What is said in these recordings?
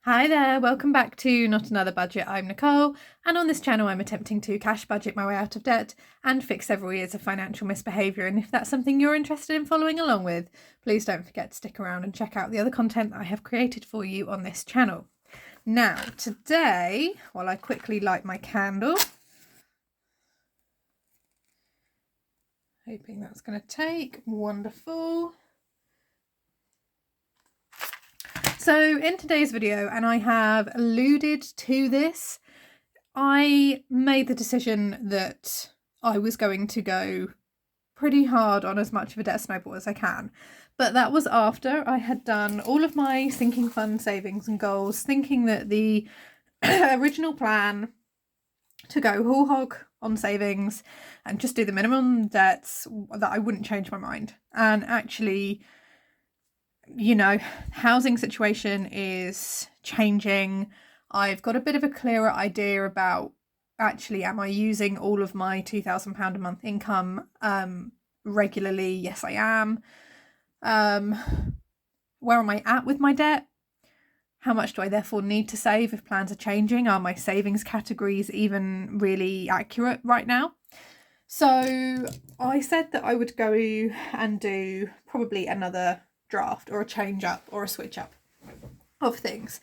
Hi there, welcome back to Not Another Budget. I'm Nicole, and on this channel I'm attempting to cash budget my way out of debt and fix several years of financial misbehaviour. And if that's something you're interested in following along with, please don't forget to stick around and check out the other content that I have created for you on this channel. Now, today, while I quickly light my candle, hoping that's going to take, wonderful. So in today's video, and I have alluded to this, I made the decision that I was going to go pretty hard on as much of a debt snowball as I can. But that was after I had done all of my sinking fund savings and goals, thinking that the original plan to go whole hog on savings and just do the minimum debts, that I wouldn't change my mind. And actually, you know, housing situation is changing. I've got a bit of a clearer idea about, actually, am I using all of my £2,000 a month income regularly? Yes, I am. Where am I at with my debt? How much do I therefore need to save if plans are changing? Are my savings categories even really accurate right now? So I said that I would go and do probably another draft or a change up or a switch up of things.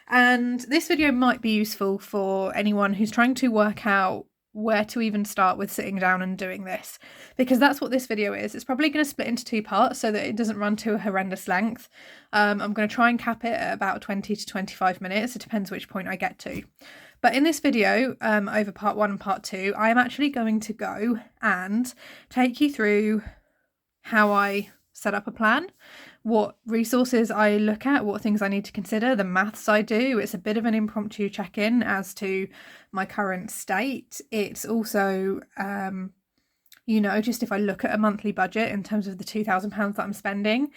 And this video might be useful for anyone who's trying to work out where to even start with sitting down and doing this, because that's what this video is. It's probably going to split into two parts so that it doesn't run to a horrendous length. I'm going to try and cap it at about 20 to 25 minutes. It depends which point I get to. But in this video, over part 1 and part 2, I am actually going to go and take you through how I set up a plan, what resources I look at, what things I need to consider, the maths I do. It's a bit of an impromptu check-in as to my current state. It's also, just if I look at a monthly budget in terms of the £2,000 that I'm spending,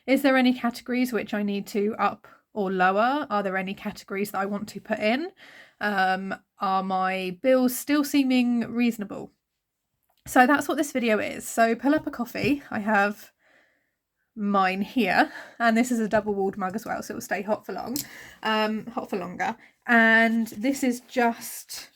is there any categories which I need to up or lower? Are there any categories that I want to put in? Are my bills still seeming reasonable? So that's what this video is. So pull up a coffee. I have mine here, and this is a double-walled mug as well, so it'll stay hot for longer. And this is just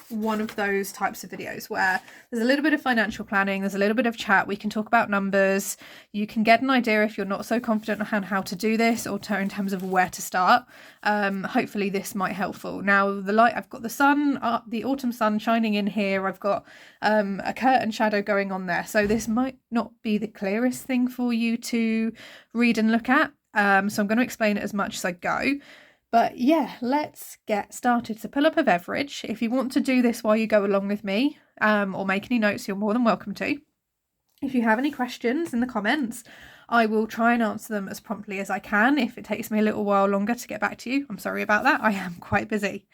one of those types of videos where there's a little bit of financial planning, there's a little bit of chat, we can talk about numbers, you can get an idea if you're not so confident on how to do this, or in terms of where to start. Hopefully this might helpful. Now the light, I've got the sun, the autumn sun shining in here, I've got a curtain shadow going on there, so this might not be the clearest thing for you to read and look at, so I'm going to explain it as much as I go. But yeah, let's get started. So pull up a beverage. If you want to do this while you go along with me, or make any notes, you're more than welcome to. If you have any questions in the comments, I will try and answer them as promptly as I can. If it takes me a little while longer to get back to you, I'm sorry about that. I am quite busy.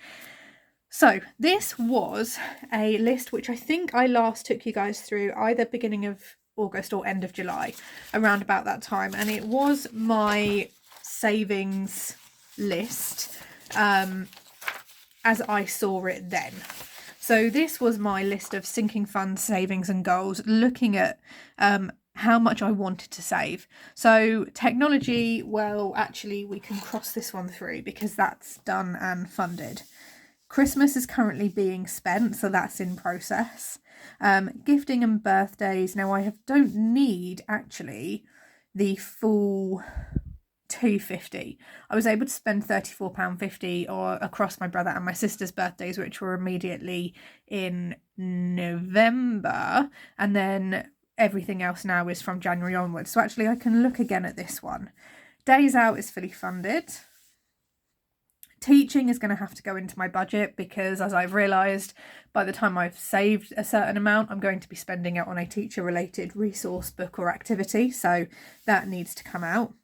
So this was a list which I think I last took you guys through either beginning of August or end of July, around about that time. And it was my savings list as I saw it then. So this was my list of sinking funds, savings and goals, looking at how much I wanted to save. So technology, well, actually we can cross this one through because that's done and funded. Christmas is currently being spent, so that's in process. Gifting and birthdays, now I don't need actually the full £250. I was able to spend £34.50 or across my brother and my sister's birthdays, which were immediately in November, and then everything else now is from January onwards. So actually I can look again at this one. Days out is fully funded. Teaching is going to have to go into my budget because, as I've realised, by the time I've saved a certain amount, I'm going to be spending it on a teacher related resource book or activity, so that needs to come out.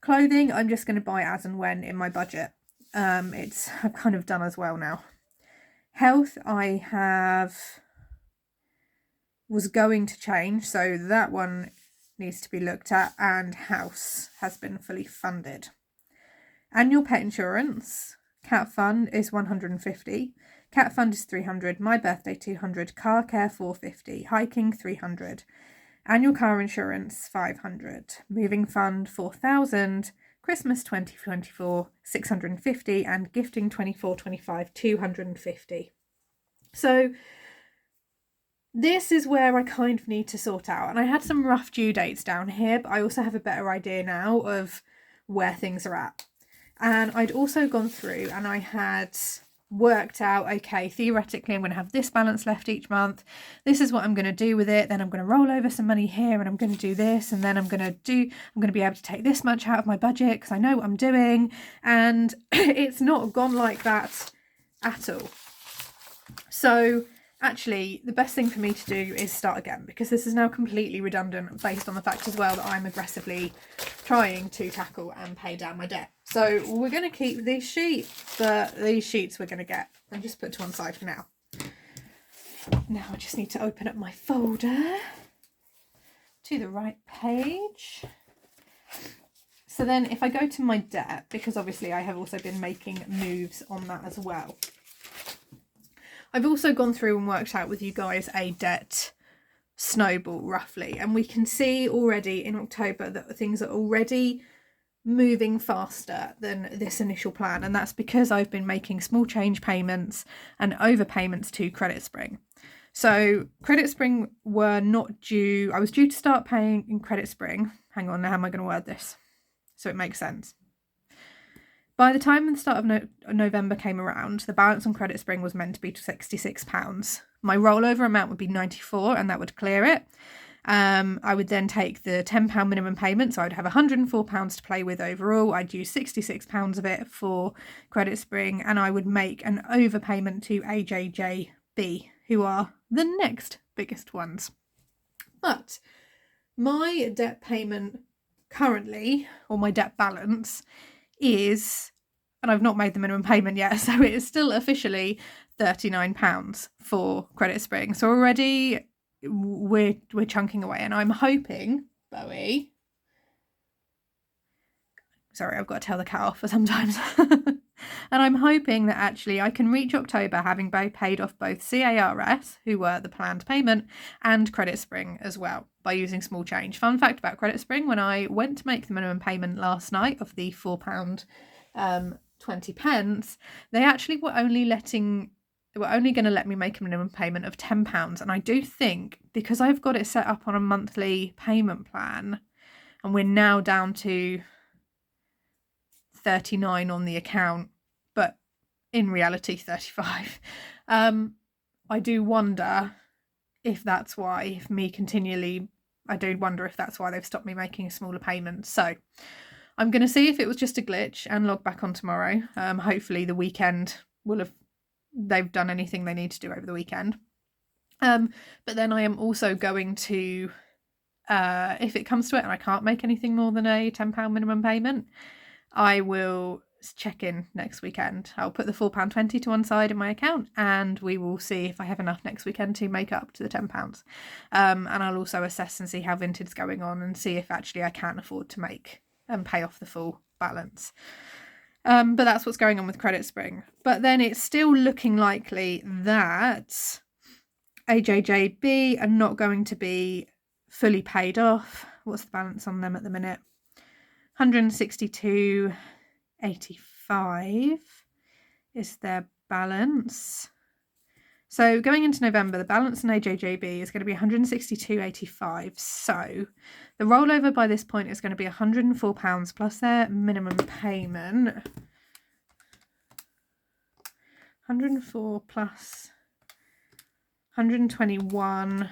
Clothing, I'm just going to buy as and when in my budget. I've kind of done as well now. Health, was going to change, so that one needs to be looked at, and house has been fully funded. Annual pet insurance, cat fund is 150, cat fund is 300, my birthday 200, car care 450, hiking 300. Annual car insurance 500, moving fund 4,000, Christmas 2024, 650, and gifting 24-25, 250. So this is where I kind of need to sort out. And I had some rough due dates down here, but I also have a better idea now of where things are at. And I'd also gone through and I had worked out, okay, theoretically I'm going to have this balance left each month. This is what I'm going to do with it. Then I'm going to roll over some money here and I'm going to do this. And then I'm going to be able to take this much out of my budget because I know what I'm doing. And it's not gone like that at all. So actually, the best thing for me to do is start again, because this is now completely redundant based on the fact as well that I'm aggressively trying to tackle and pay down my debt. So we're going to keep these sheets, but these sheets we're going to get and just put to one side for now. Now I just need to open up my folder to the right page. So then if I go to my debt, because obviously I have also been making moves on that as well. I've also gone through and worked out with you guys a debt snowball roughly, and we can see already in October that things are already moving faster than this initial plan, and that's because I've been making small change payments and overpayments to Credit Spring. So Credit Spring were not due. I was due to start paying in Credit Spring. Hang on, now how am I going to word this so it makes sense? By the time the start of November came around, the balance on Credit Spring was meant to be £66. My rollover amount would be £94 and that would clear it. I would then take the £10 minimum payment, so I'd have £104 to play with overall. I'd use £66 of it for Credit Spring, and I would make an overpayment to AJJB, who are the next biggest ones. But my debt payment currently, or my debt balance, is, and I've not made the minimum payment yet, so it is still officially £39 for Credit Spring. So already we're chunking away, and I'm hoping, Bowie, sorry, I've got to tell the cat off for sometimes. And I'm hoping that actually I can reach October having paid off both CARS, who were the planned payment, and Credit Spring as well by using small change. Fun fact about Credit Spring, when I went to make the minimum payment last night of the £4 20 pence, they actually were only going to let me make a minimum payment of £10. And I do think, because I've got it set up on a monthly payment plan and we're now down to 39 on the account, but in reality 35, I do wonder if that's why, I do wonder if that's why they've stopped me making smaller payments. So I'm going to see if it was just a glitch and log back on tomorrow. Hopefully the weekend they've done anything they need to do over the weekend. But then I am also going to, if it comes to it and I can't make anything more than a £10 minimum payment, I will check in next weekend. I'll put the £4.20 to one side in my account, and we will see if I have enough next weekend to make up to the £10. And I'll also assess and see how Vinted's going on and see if actually I can afford to make and pay off the full balance. But that's what's going on with Credit Spring. But then it's still looking likely that AJJB are not going to be fully paid off. What's the balance on them at the minute? 162.85 is their balance. So going into November, the balance in AJJB is going to be 162.85. So the rollover by this point is going to be £104 plus their minimum payment. 104 plus 121,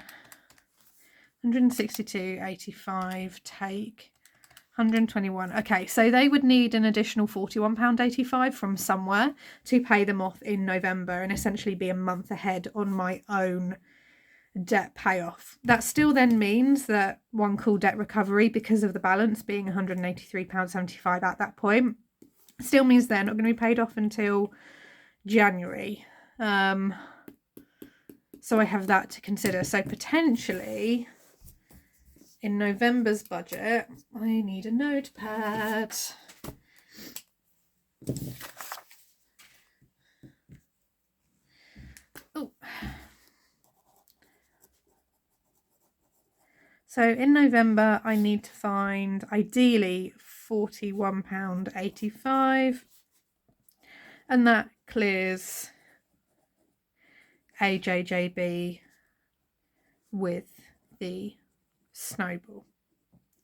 162.85 take 121. Okay, so they would need an additional £41.85 from somewhere to pay them off in November and essentially be a month ahead on my own debt payoff. That still then means that one call debt recovery, because of the balance being £183.75 at that point, still means they're not going to be paid off until January. So I have that to consider. So potentially in November's budget, I need a notepad. Oh. So in November, I need to find ideally £41.85, and that clears AJJB with the Snowball.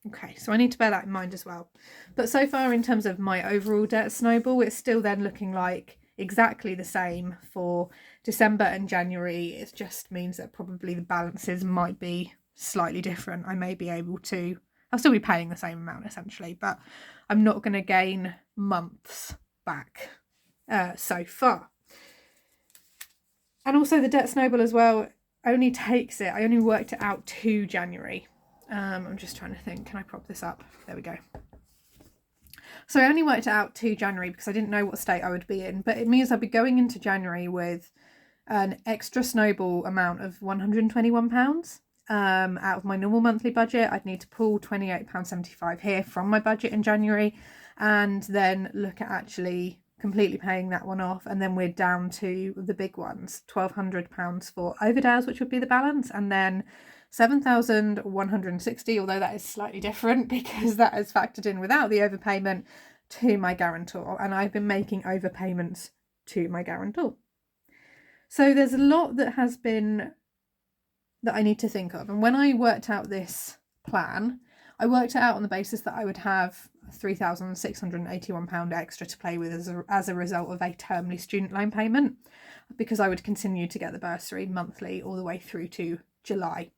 Okay, so I need to bear that in mind as well. But so far, in terms of my overall debt Snowball, it's still then looking like exactly the same for December and January. It just means that probably the balances might be slightly different. I may be able to, I'll still be paying the same amount essentially, but I'm not going to gain months back so far. And also the debt Snowball as well only takes it, I only worked it out to January. I'm just trying to think, can I prop this up? There we go. So I only worked it out to January because I didn't know what state I would be in, but it means I'd be going into January with an extra Snowball amount of £121 out of my normal monthly budget. I'd need to pull £28.75 here from my budget in January and then look at actually completely paying that one off, and then we're down to the big ones, £1,200 for Overdales, which would be the balance, and then 7,160, although that is slightly different because that is factored in without the overpayment to my guarantor, and I've been making overpayments to my guarantor. So there's a lot that has been that I need to think of, and when I worked out this plan, I worked it out on the basis that I would have £3,681 extra to play with as a result of a termly student loan payment, because I would continue to get the bursary monthly all the way through to July.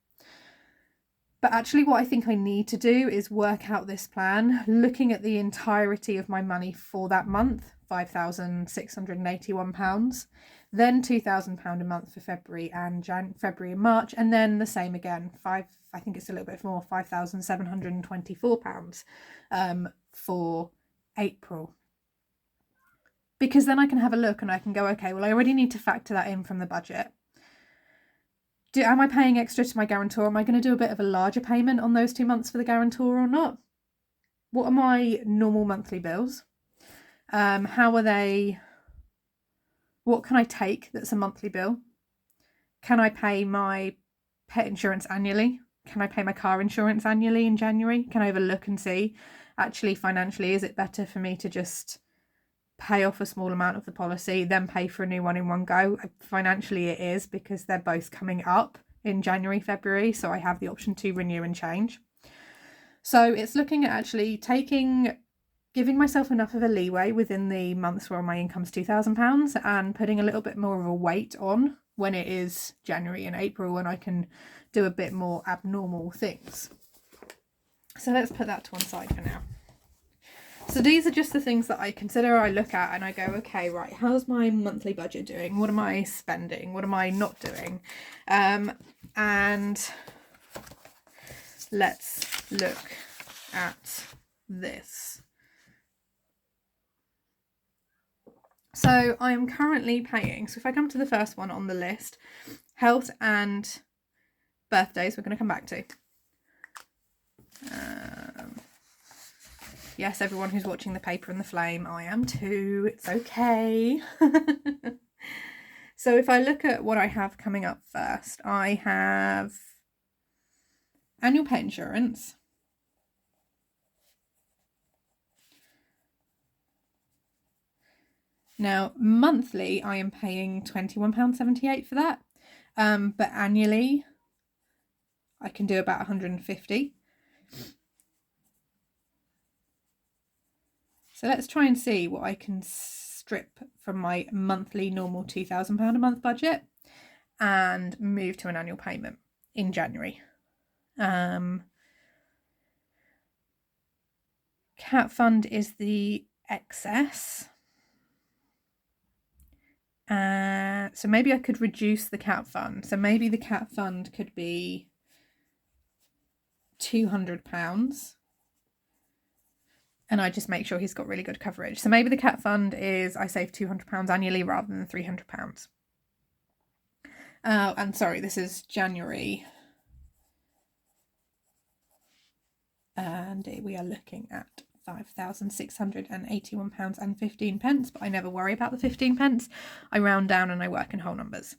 But actually what I think I need to do is work out this plan, looking at the entirety of my money for that month, £5,681, then £2,000 a month for February and February and March, and then the same again, I think it's a little bit more, £5,724 for April. Because then I can have a look and I can go, okay, well, I already need to factor that in from the budget. Am I paying extra to my guarantor? Am I going to do a bit of a larger payment on those 2 months for the guarantor or not? What are my normal monthly bills? How are they? What can I take that's a monthly bill? Can I pay my pet insurance annually? Can I pay my car insurance annually in January? Can I have a look and see, actually financially, is it better for me to just pay off a small amount of the policy, then pay for a new one in one go? Financially it is, because they're both coming up in January, February, so I have the option to renew and change. So it's looking at actually giving myself enough of a leeway within the months where my income's £2,000 and putting a little bit more of a weight on when it is January and April, when I can do a bit more abnormal things. So let's put that to one side for now. So these are just the things that I consider, I look at and I go, okay, right, how's my monthly budget doing? What am I spending? What am I not doing? And let's look at this. So I am currently paying, so if I come to the first one on the list, health and birthdays, we're going to come back to. Yes, everyone who's watching The Paper and the Flame, I am too. It's okay. So if I look at what I have coming up first, I have annual pet insurance. Now, monthly, I am paying £21.78 for that. But annually, I can do about £150. So let's try and see what I can strip from my monthly normal £2,000 a month budget and move to an annual payment in January. Cat fund is the excess. So maybe I could reduce the cat fund. So maybe the cat fund could be £200. And I just make sure he's got really good coverage. So maybe the cat fund is, I save £200 annually rather than £300. And sorry, this is January. And we are looking at £5,681.15, but I never worry about the 15 pence. I round down and I work in whole numbers.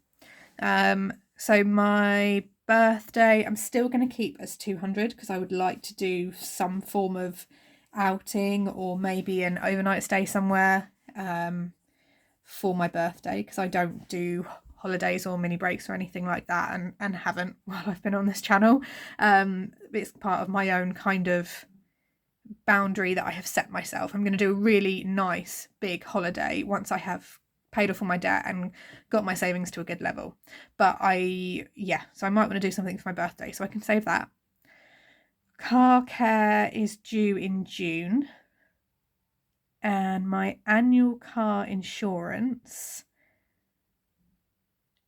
So my birthday, I'm still going to keep as 200 because I would like to do some form of outing or maybe an overnight stay somewhere for my birthday, because I don't do holidays or mini breaks or anything like that, and haven't while I've been on this channel. It's part of my own kind of boundary that I have set myself. I'm going to do a really nice big holiday once I have paid off all my debt and got my savings to a good level. But so I might want to do something for my birthday, so I can save that. Car care is due in June, and my annual car insurance,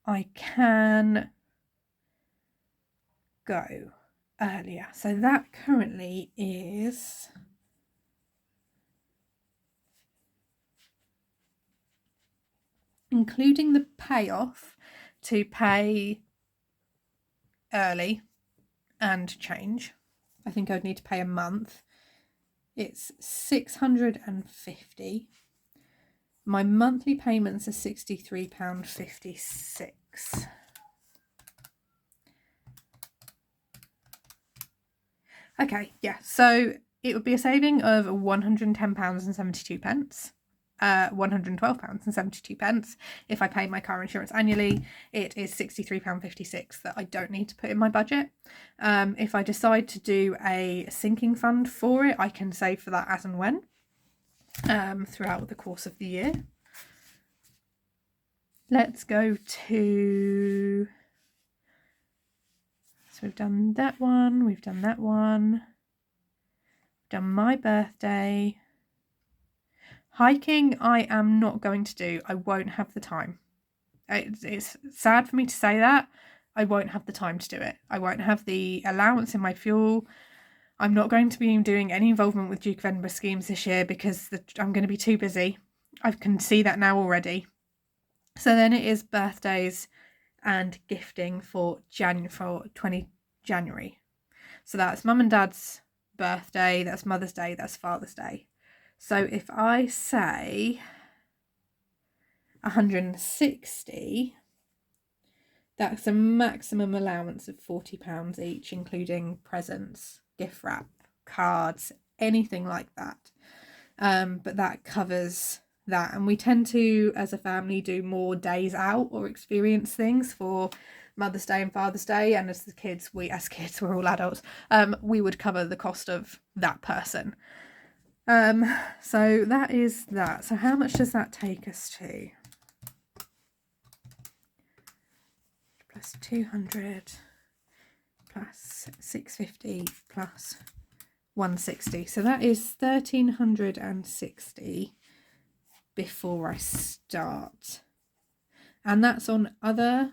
I can go earlier. So that currently is including the payoff to pay early and change. I think I'd need to pay a month. It's £650. My monthly payments are £63.56. Okay, yeah, so it would be a saving of £110.72. £112.72 if I pay my car insurance annually. It is £63.56 that I don't need to put in my budget. If I decide to do a sinking fund for it, I can save for that as and when throughout the course of the year. Let's go to, so we've done that one, we've done that one, we've done my birthday. Hiking I am not going to do. I won't have the time. It's sad for me to say that. I won't have the time to do it. I won't have the allowance in my fuel. I'm not going to be doing any involvement with Duke of Edinburgh schemes this year because I'm going to be too busy. I can see that now already. So then it is birthdays and gifting for 20 January. So that's mum and dad's birthday, that's Mother's Day, that's Father's Day. So if I say 160, that's a maximum allowance of £40 each, including presents, gift wrap, cards, anything like that. But that covers that. And we tend to, as a family, do more days out or experience things for Mother's Day and Father's Day. And as kids, we're all adults, we would cover the cost of that person. So that is that. So how much does that take us to? Plus 200 plus 650 plus 160. So that is 1,360 before I start. And that's on either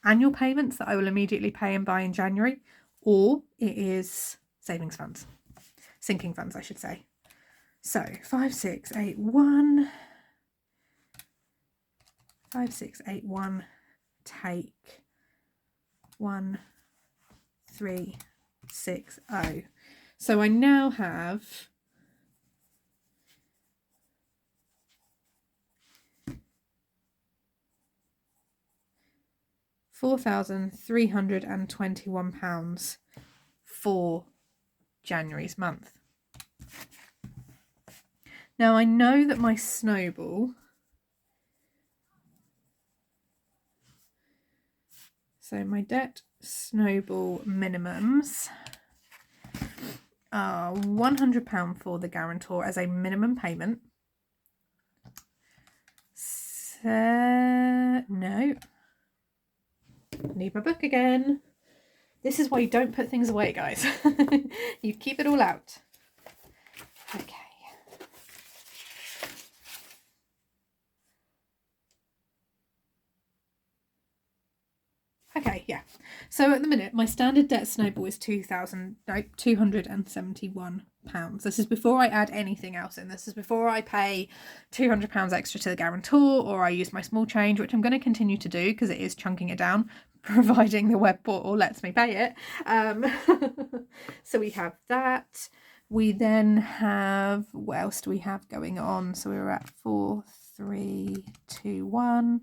annual payments that I will immediately pay and buy in January, or it is savings funds. Sinking funds, I should say. So 5681, 5681, take 1360. So I now have £4,321 for January's month. Now I know that my Snowball, so my debt Snowball minimums are £100 for the guarantor as a minimum payment. No. Need my book again. This is why you don't put things away, guys. You keep it all out. Okay. Okay, yeah. So at the minute, my standard debt Snowball is £271. This is before I add anything else in. This is before I pay £200 extra to the guarantor, or I use my small change, which I'm going to continue to do because it is chunking it down, providing the web portal lets me pay it. So we have that. We then have, what else do we have going on? So we were at 4321.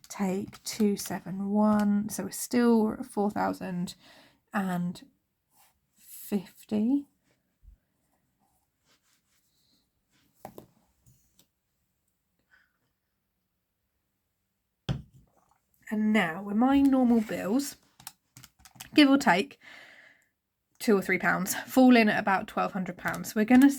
Take 271, so we're still at 4,050. And now with my normal bills, give or take £2 or £3, fall in at about £1,200. We're going to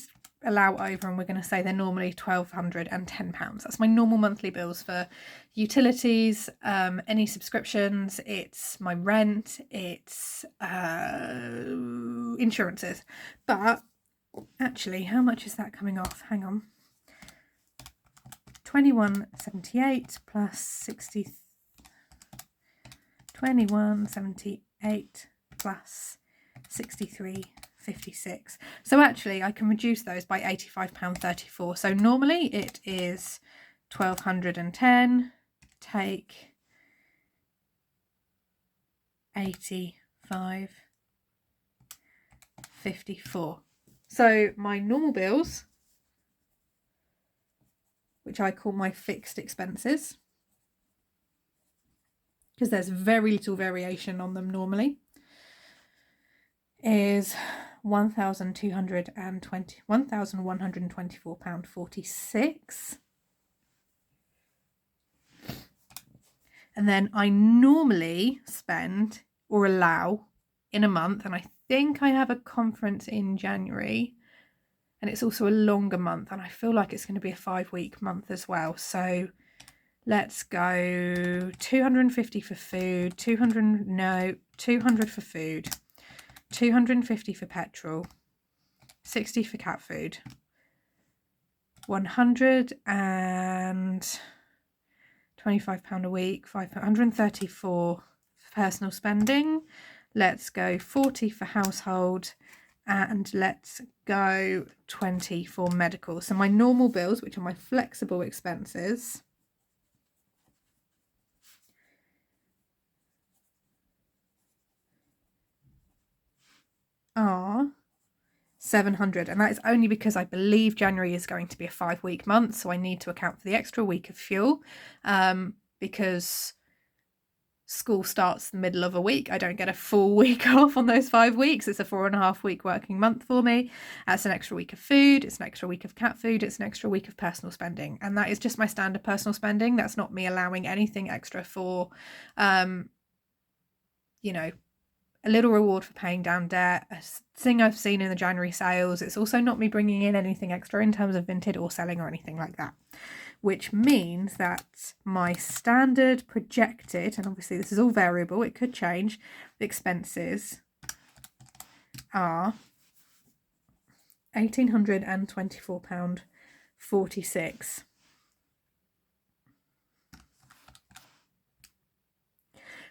allow over and we're going to say they're normally £1,210. That's my normal monthly bills for utilities, any subscriptions, it's my rent, it's insurances. But actually, how much is that coming off? Hang on. 21.78 plus 60. 21.78 plus 63.56. So actually I can reduce those by £85.34. So normally it is 1,210, take 85.54. So my normal bills, which I call my fixed expenses, because there's very little variation on them normally, is £1,124.46. And then I normally spend or allow in a month, and I think I have a conference in January, and it's also a longer month, and I feel like it's going to be a 5-week month as well. So let's go 250 for food, 200 for food, 250 for petrol, 60 for cat food, 125 pound a week, 534 personal spending. Let's go 40 for household, and let's go 20 for medical. So my normal bills, which are my flexible expenses, are 700, and that is only because I believe January is going to be a 5-week month, so I need to account for the extra week of fuel, because school starts the middle of a week. I don't get a full week off on those 5 weeks. It's a 4.5-week working month for me. That's an extra week of food, it's an extra week of cat food, it's an extra week of personal spending, and that is just my standard personal spending. That's not me allowing anything extra for you know, a little reward for paying down debt, a thing I've seen in the January sales. It's also not me bringing in anything extra in terms of Vinted or selling or anything like that, which means that my standard projected, and obviously this is all variable, it could change, expenses are £1,824.46.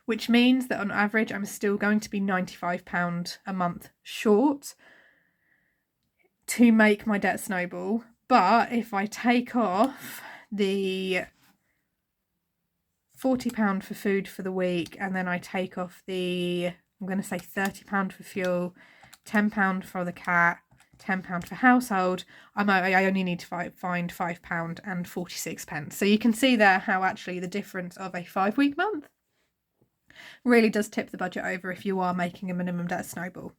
Which means that on average I'm still going to be £95 a month short to make my debt snowball. But if I take off the £40 for food for the week, and then I take off the, I'm going to say £30 for fuel, £10 for the cat, £10 for household, I only need to find £5.46. So you can see there how actually the difference of a 5-week month really does tip the budget over if you are making a minimum debt snowball.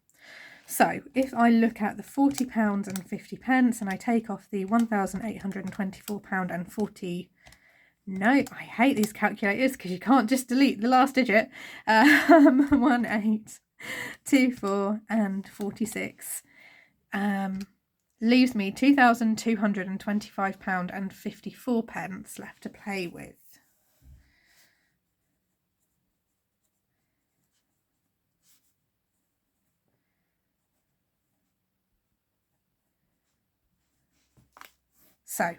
So if I look at the £40.50 and I take off the £1,824.40, no, I hate these calculators because you can't just delete the last digit, 1824 and 46, leaves me £2,225.54 left to play with. So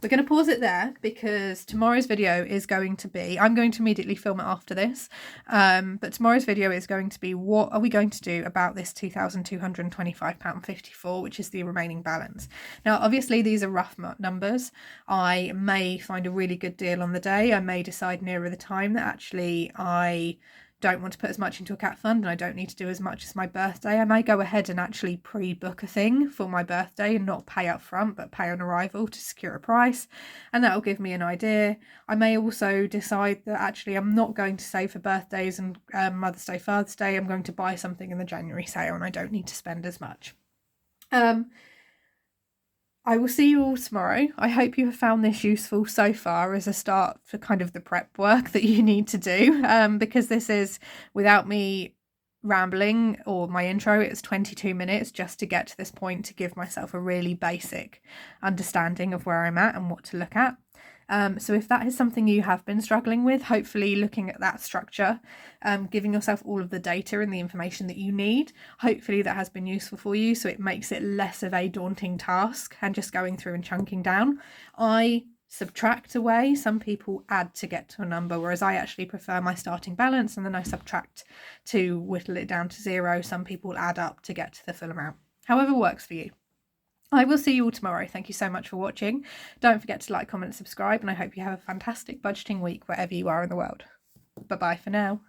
we're going to pause it there because tomorrow's video is going to be, I'm going to immediately film it after this, but tomorrow's video is going to be what are we going to do about this £2,225.54, which is the remaining balance. Now obviously these are rough numbers. I may find a really good deal on the day. I may decide nearer the time that actually I don't want to put as much into a cat fund and I don't need to do as much as my birthday. I may go ahead and actually pre-book a thing for my birthday and not pay up front but pay on arrival to secure a price, and that will give me an idea. I may also decide that actually I'm not going to save for birthdays and Mother's Day, Father's Day. I'm going to buy something in the January sale and I don't need to spend as much. I will see you all tomorrow. I hope you have found this useful so far as a start for kind of the prep work that you need to do, because this is, without me rambling or my intro, it's 22 minutes just to get to this point, to give myself a really basic understanding of where I'm at and what to look at. So if that is something you have been struggling with, hopefully looking at that structure, giving yourself all of the data and the information that you need, hopefully that has been useful for you, so it makes it less of a daunting task and just going through and chunking down. I subtract away, some people add to get to a number, whereas I actually prefer my starting balance and then I subtract to whittle it down to 0. Some people add up to get to the full amount. However works for you. I will see you all tomorrow. Thank you so much for watching. Don't forget to like, comment, and subscribe, and I hope you have a fantastic budgeting week wherever you are in the world. Bye-bye for now.